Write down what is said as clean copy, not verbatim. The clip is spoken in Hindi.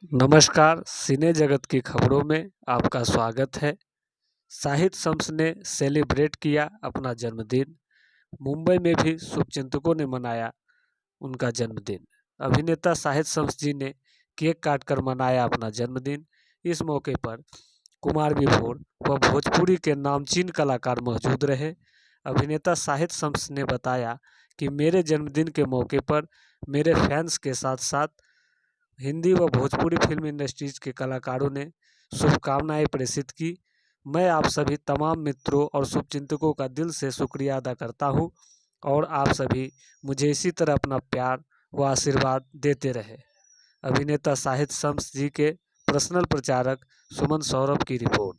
नमस्कार, सिने जगत की खबरों में आपका स्वागत है। साहित्य शम्स ने सेलिब्रेट किया अपना जन्मदिन। मुंबई में भी शुभचिंतकों ने मनाया उनका जन्मदिन। अभिनेता साहित्य शम्स जी ने केक काटकर मनाया अपना जन्मदिन। इस मौके पर कुमार विभोर व भोजपुरी के नामचीन कलाकार मौजूद रहे। अभिनेता साहित्य शम्स ने बताया कि मेरे जन्मदिन के मौके पर मेरे फैंस के साथ साथ हिंदी व भोजपुरी फिल्म इंडस्ट्रीज के कलाकारों ने शुभकामनाएं प्रेषित की। मैं आप सभी तमाम मित्रों और शुभचिंतकों का दिल से शुक्रिया अदा करता हूं और आप सभी मुझे इसी तरह अपना प्यार व आशीर्वाद देते रहे। अभिनेता साहित्य शम्स जी के पर्सनल प्रचारक सुमन सौरभ की रिपोर्ट।